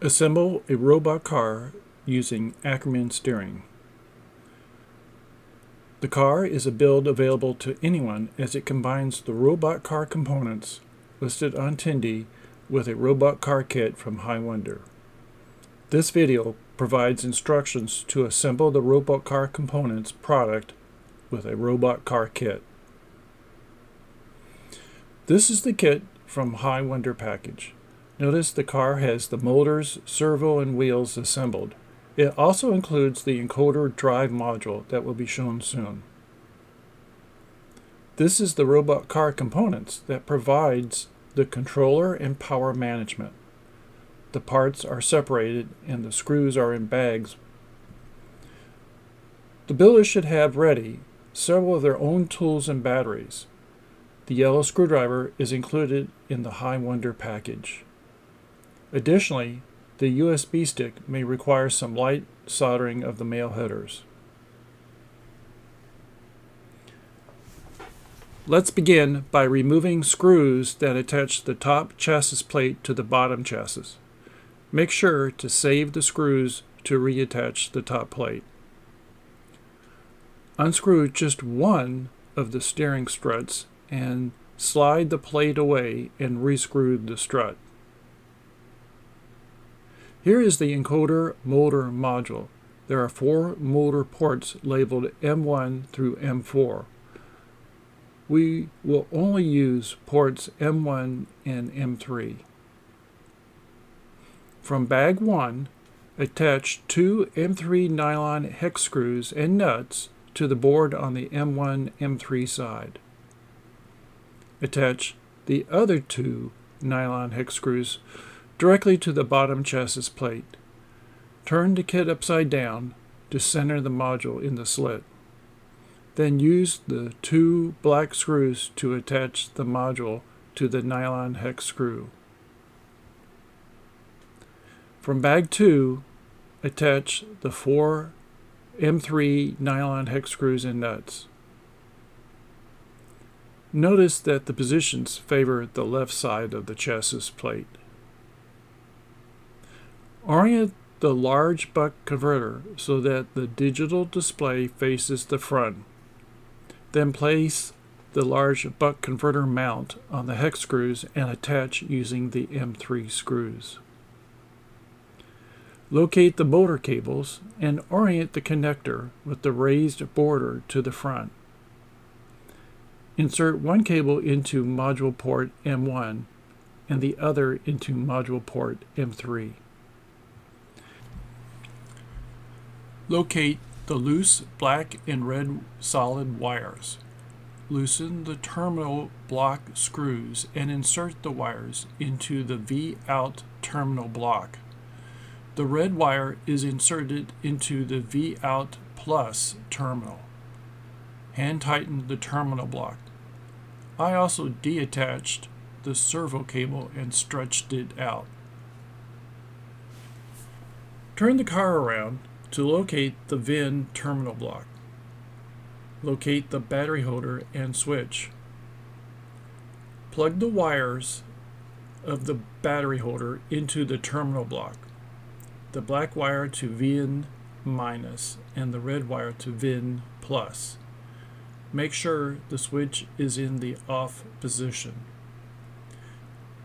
Assemble a robot car using Ackermann Steering. The car is a build available to anyone as it combines the robot car components listed on Tindie with a robot car kit from Hiwonder. This video provides instructions to assemble the robot car components product with a robot car kit. This is the kit from Hiwonder package. Notice the car has the motors, servo, and wheels assembled. It also includes the encoder drive module that will be shown soon. This is the robot car components that provides the controller and power management. The parts are separated and the screws are in bags. The builder should have ready several of their own tools and batteries. The yellow screwdriver is included in the Hiwonder package. Additionally, the USB stick may require some light soldering of the male headers. Let's begin by removing screws that attach the top chassis plate to the bottom chassis. Make sure to save the screws to reattach the top plate. Unscrew just one of the steering struts and slide the plate away and re-screw the strut. Here is the encoder motor module. There are 4 motor ports labeled M1 through M4. We will only use ports M1 and M3. From bag 1, attach 2 M3 nylon hex screws and nuts to the board on the M1, M3 side. Attach the other 2 nylon hex screws directly to the bottom chassis plate. Turn the kit upside down to center the module in the slit. Then use the 2 black screws to attach the module to the nylon hex screw. From bag 2, attach the 4 M3 nylon hex screws and nuts. Notice that the positions favor the left side of the chassis plate. Orient the large buck converter so that the digital display faces the front. Then place the large buck converter mount on the hex screws and attach using the M3 screws. Locate the motor cables and orient the connector with the raised border to the front. Insert one cable into module port M1 and the other into module port M3. Locate the loose black and red solid wires. Loosen the terminal block screws and insert the wires into the V-out terminal block. The red wire is inserted into the V-out plus terminal. Hand tighten the terminal block. I also deattached the servo cable and stretched it out. Turn the car around to locate the VIN terminal block. Locate the battery holder and switch. Plug the wires of the battery holder into the terminal block. The black wire to VIN minus and the red wire to VIN plus. Make sure the switch is in the off position.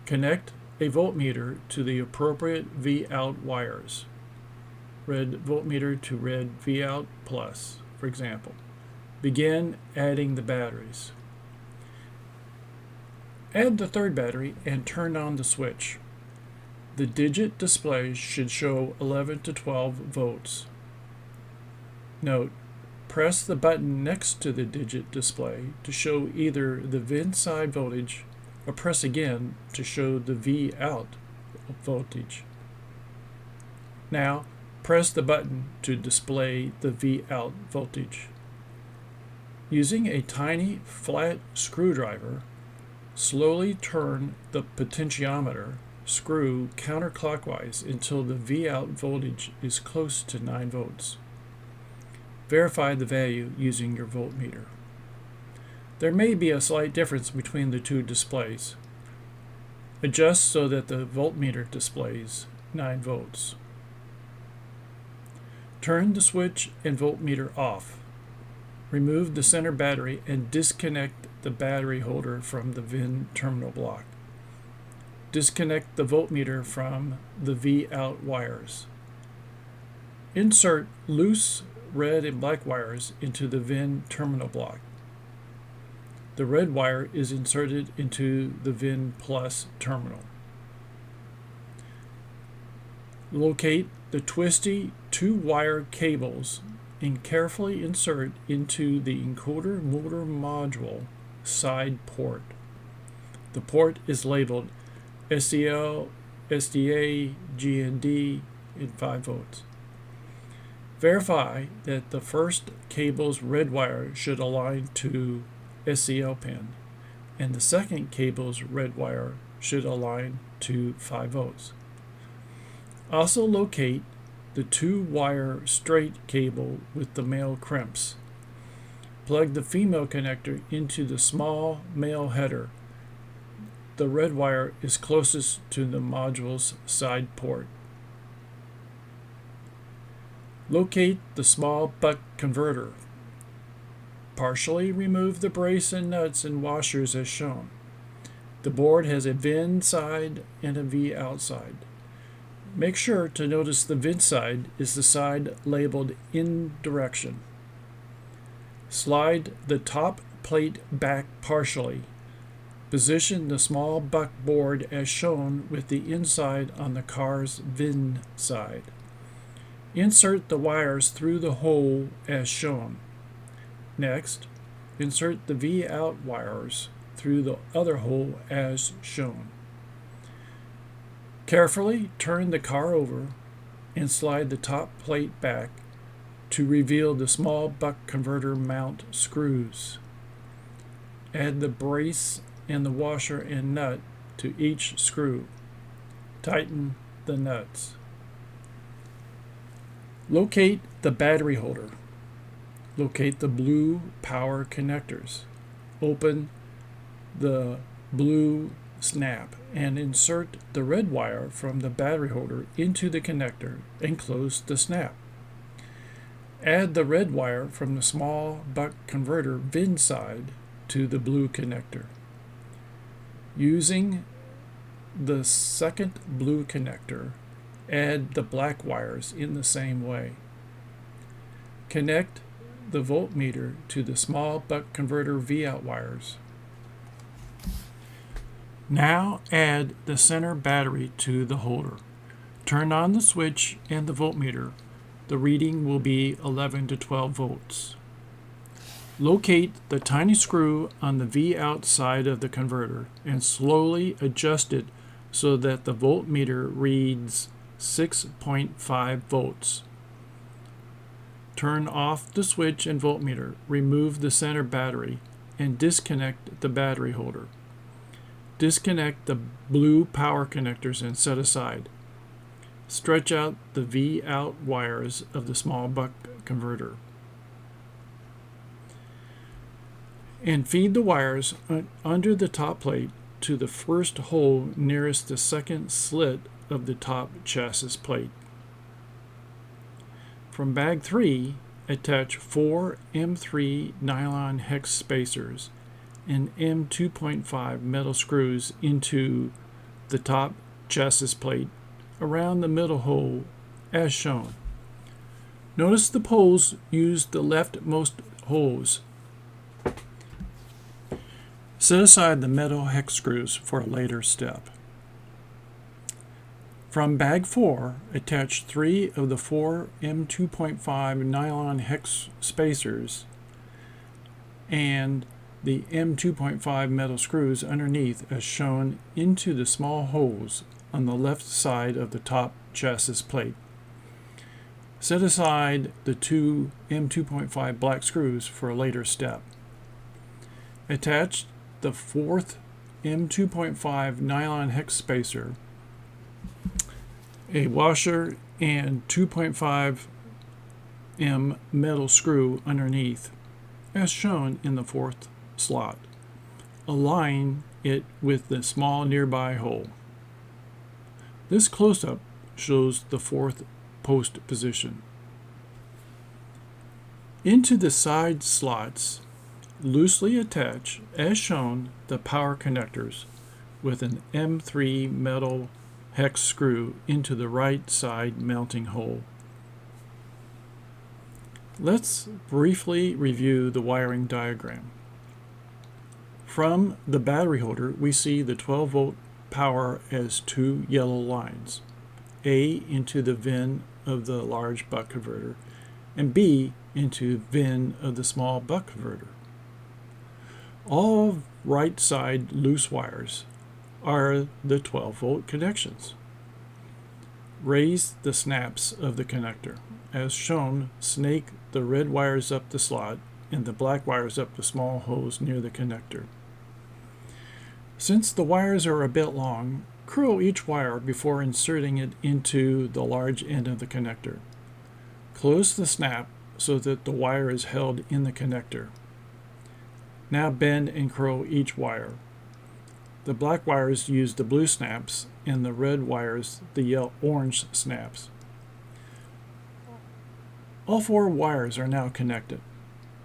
Connect a voltmeter to the appropriate V-out wires. Red voltmeter to red V-out plus, for example. Begin adding the batteries. Add the third battery and turn on the switch. The digit display should show 11 to 12 volts. Note, press the button next to the digit display to show either the VIN side voltage or press again to show the V-out voltage. Now, press the button to display the V-out voltage. Using a tiny flat screwdriver, slowly turn the potentiometer screw counterclockwise until the V-out voltage is close to 9 volts. Verify the value using your voltmeter. There may be a slight difference between the 2 displays. Adjust so that the voltmeter displays 9 volts. Turn the switch and voltmeter off. Remove the center battery and disconnect the battery holder from the VIN terminal block. Disconnect the voltmeter from the V-out wires. Insert loose red and black wires into the VIN terminal block. The red wire is inserted into the VIN plus terminal. Locate the twisty 2-wire cables and carefully insert into the encoder motor module side port. The port is labeled SCL, SDA, GND, and 5 volts. Verify that the first cable's red wire should align to SCL pin, and the second cable's red wire should align to 5 volts. Also locate the 2-wire straight cable with the male crimps. Plug the female connector into the small male header. The red wire is closest to the module's side port. Locate the small buck converter. Partially remove the brace and nuts and washers as shown. The board has a VIN side and a V outside. Make sure to notice the VIN side is the side labeled in direction. Slide the top plate back partially. Position the small buck board as shown with the inside on the car's VIN side. Insert the wires through the hole as shown. Next, insert the V-out wires through the other hole as shown. Carefully turn the car over and slide the top plate back to reveal the small buck converter mount screws. Add the brace and the washer and nut to each screw. Tighten the nuts. Locate the battery holder. Locate the blue power connectors. Open the blue snap and insert the red wire from the battery holder into the connector and close the snap. Add the red wire from the small buck converter VIN side to the blue connector. Using the second blue connector, add the black wires in the same way. Connect the voltmeter to the small buck converter V-out wires. Now add the center battery to the holder. Turn on the switch and the voltmeter. The reading will be 11 to 12 volts. Locate the tiny screw on the V-out side of the converter and slowly adjust it so that the voltmeter reads 6.5 volts. Turn off the switch and voltmeter, remove the center battery, and disconnect the battery holder. Disconnect the blue power connectors and set aside. Stretch out the V-out wires of the small buck converter. And feed the wires under the top plate to the first hole nearest the second slit of the top chassis plate. From bag 3, attach 4 M3 nylon hex spacers and M2.5 metal screws into the top chassis plate around the middle hole as shown. Notice the poles use the leftmost holes. Set aside the metal hex screws for a later step. From bag 4, attach 3 of the 4 M2.5 nylon hex spacers and the M2.5 metal screws underneath as shown into the small holes on the left side of the top chassis plate. Set aside the 2 M2.5 black screws for a later step. Attach the 4th M2.5 nylon hex spacer, a washer, and 2.5 M metal screw underneath, as shown in the 4th slot. Align it with the small nearby hole. This close-up shows the fourth post position. Into the side slots, loosely attach, as shown, the power connectors with an M3 metal hex screw into the right side mounting hole. Let's briefly review the wiring diagram. From the battery holder, we see the 12-volt power as two yellow lines, A into the VIN of the large buck converter and B into VIN of the small buck converter. All right side loose wires are the 12-volt connections. Raise the snaps of the connector. As shown, snake the red wires up the slot and the black wires up the small hose near the connector. Since the wires are a bit long, curl each wire before inserting it into the large end of the connector. Close the snap so that the wire is held in the connector. Now bend and curl each wire. The black wires use the blue snaps and the red wires the orange snaps. All four wires are now connected.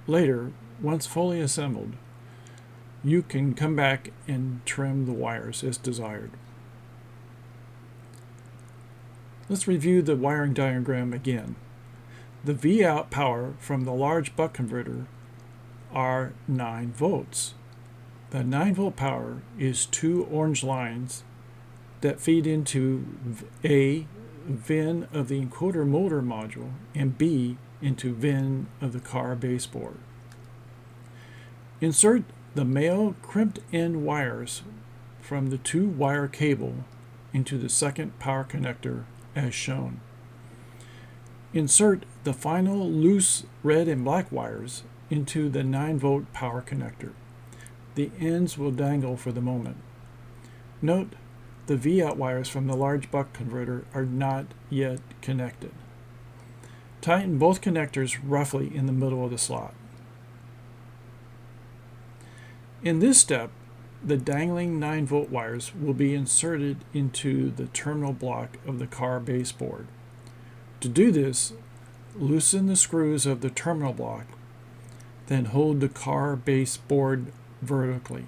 Later, once fully assembled, you can come back and trim the wires as desired. Let's review the wiring diagram again. The V-out power from the large buck converter are 9 volts. The 9-volt power is two orange lines that feed into A, VIN of the encoder motor module, and B, into VIN of the car baseboard. Insert the male crimped end wires from the 2-wire cable into the second power connector as shown. Insert the final loose red and black wires into the 9-volt power connector. The ends will dangle for the moment. Note, the V-out wires from the large buck converter are not yet connected. Tighten both connectors roughly in the middle of the slot. In this step, the dangling 9-volt wires will be inserted into the terminal block of the car baseboard. To do this, loosen the screws of the terminal block, then hold the car baseboard vertically.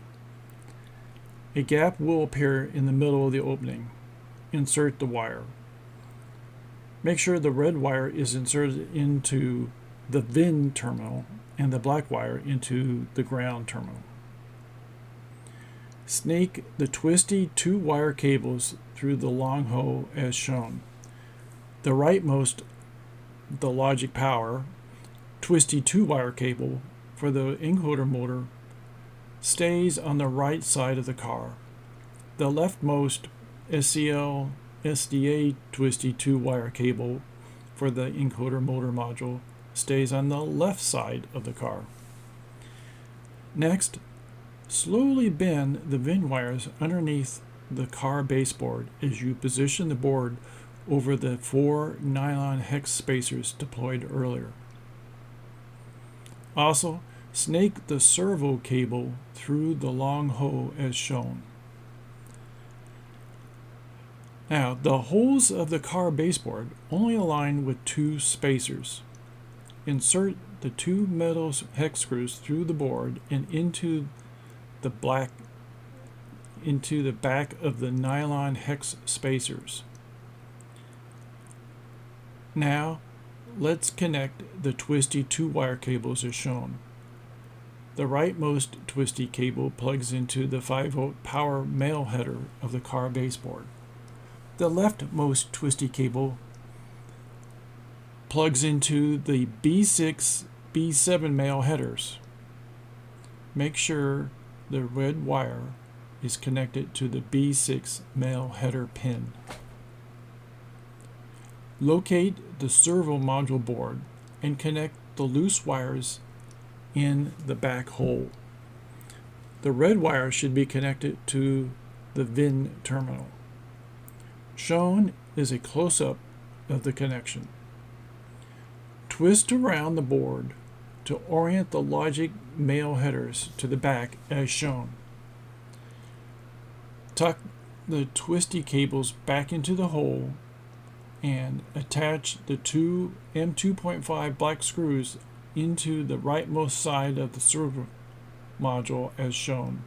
A gap will appear in the middle of the opening. Insert the wire. Make sure the red wire is inserted into the VIN terminal and the black wire into the ground terminal. Snake the twisty 2-wire cables through the long hole as shown. The rightmost, the logic power, twisty 2-wire cable for the encoder motor stays on the right side of the car. The leftmost SCL SDA twisty 2-wire cable for the encoder motor module stays on the left side of the car. Next, slowly bend the VIN wires underneath the car baseboard as you position the board over the 4 nylon hex spacers deployed earlier. Also, snake the servo cable through the long hole as shown. Now, the holes of the car baseboard only align with 2 spacers. Insert the 2 metal hex screws through the board and into the back of the nylon hex spacers. Now, let's connect the twisty 2-wire cables as shown. The rightmost twisty cable plugs into the 5-volt power male header of the car baseboard. The leftmost twisty cable plugs into the B6, B7 male headers. Make sure the red wire is connected to the B6 male header pin. Locate the servo module board and connect the loose wires in the back hole. The red wire should be connected to the VIN terminal. Shown is a close-up of the connection. Twist around the board to orient the logic male headers to the back as shown. Tuck the twisty cables back into the hole and attach the two M2.5 black screws into the rightmost side of the servo module as shown.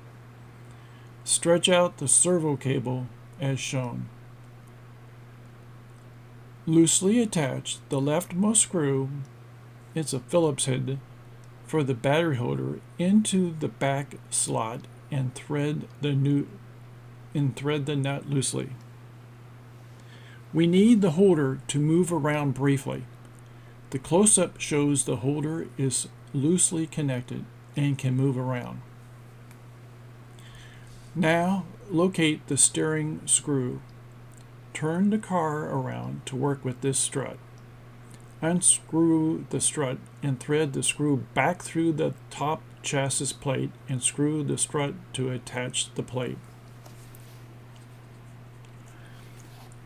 Stretch out the servo cable as shown. Loosely attach the leftmost screw, it's a Phillips head, for the battery holder into the back slot and thread the nut loosely. We need the holder to move around briefly. The close-up shows the holder is loosely connected and can move around. Now locate the steering screw. Turn the car around to work with this strut. Unscrew the strut and thread the screw back through the top chassis plate and screw the strut to attach the plate.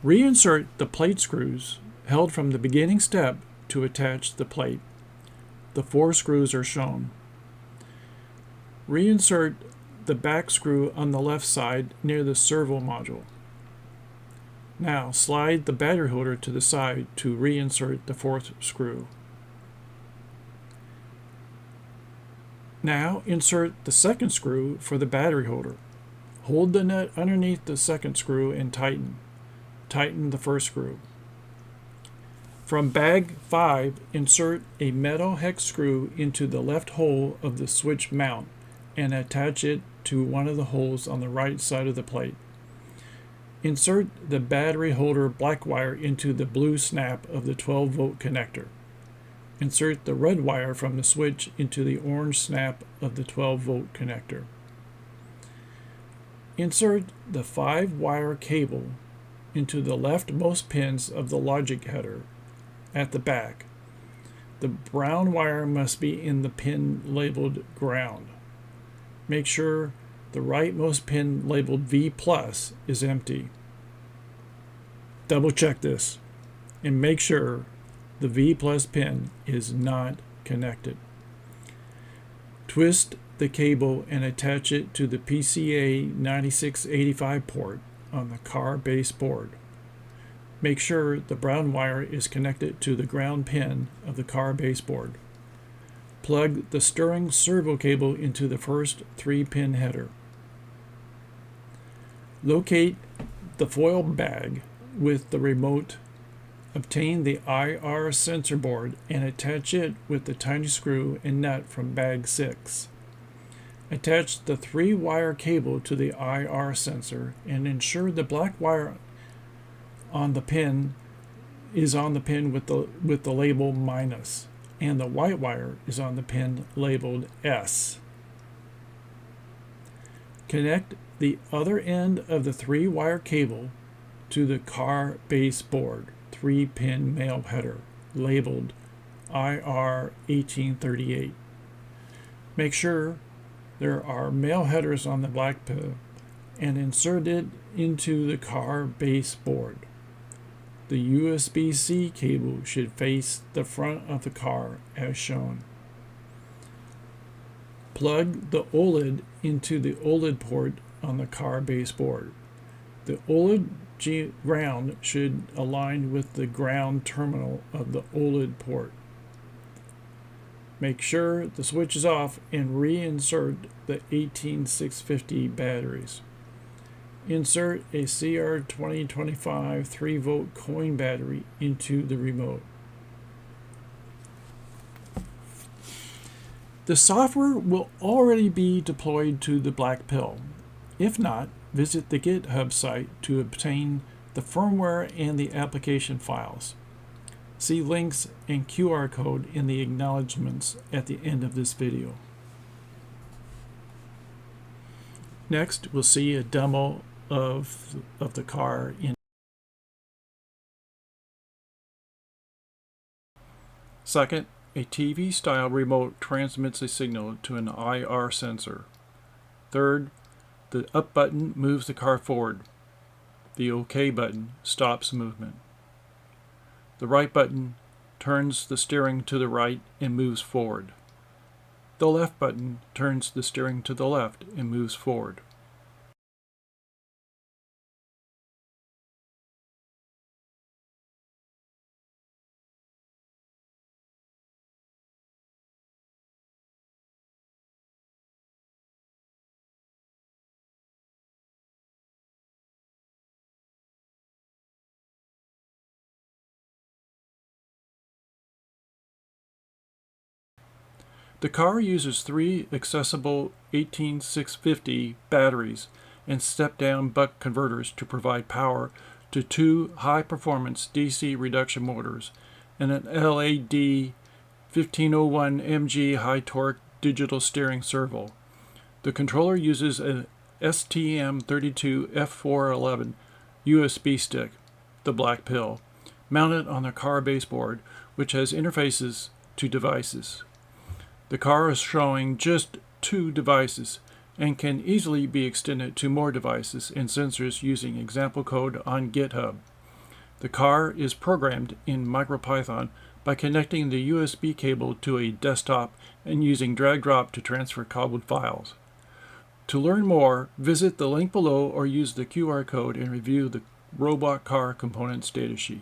Reinsert the plate screws held from the beginning step to attach the plate. The 4 screws are shown. Reinsert the back screw on the left side near the servo module. Now slide the battery holder to the side to reinsert the 4th screw. Now insert the 2nd screw for the battery holder. Hold the nut underneath the 2nd screw and tighten. Tighten the 1st screw. From bag 5, insert a metal hex screw into the left hole of the switch mount and attach it to one of the holes on the right side of the plate. Insert the battery holder black wire into the blue snap of the 12-volt connector. Insert the red wire from the switch into the orange snap of the 12-volt connector. Insert the 5-wire cable into the leftmost pins of the logic header at the back. The brown wire must be in the pin labeled ground. Make sure the rightmost pin labeled V+ is empty. Double check this and make sure the V+ pin is not connected. Twist the cable and attach it to the PCA 9685 port on the car base board. Make sure the brown wire is connected to the ground pin of the car base board. Plug the steering servo cable into the first 3-pin header. Locate the foil bag with the remote. Obtain the IR sensor board and attach it with the tiny screw and nut from bag 6. Attach the 3-wire cable to the IR sensor and ensure the black wire on the pin is on the pin with the label minus, and the white wire is on the pin labeled S. Connect the other end of the 3-wire cable to the car base board 3-pin male header labeled IR 1838. Make sure there are male headers on the black pin and insert it into the car base board. The USB-C cable should face the front of the car as shown. Plug the OLED into the OLED port on the car base board. The OLED ground should align with the ground terminal of the OLED port. Make sure the switch is off and reinsert the 18650 batteries. Insert a CR2025 3-volt coin battery into the remote. The software will already be deployed to the black pill. If not, visit the GitHub site to obtain the firmware and the application files. See links and QR code in the acknowledgements at the end of this video. Next, we'll see a demo of the car in. Second, a TV-style remote transmits a signal to an IR sensor. Third, the up button moves the car forward. The OK button stops movement. The right button turns the steering to the right and moves forward. The left button turns the steering to the left and moves forward. The car uses 3 accessible 18650 batteries and step-down buck converters to provide power to 2 high-performance DC reduction motors and an LAD 1501 MG high-torque digital steering servo. The controller uses an STM32F411 USB stick, the black pill, mounted on the car baseboard, which has interfaces to devices. The car is showing just 2 devices and can easily be extended to more devices and sensors using example code on GitHub. The car is programmed in MicroPython by connecting the USB cable to a desktop and using drag-drop to transfer cobbled files. To learn more, visit the link below or use the QR code and review the robot car components datasheet.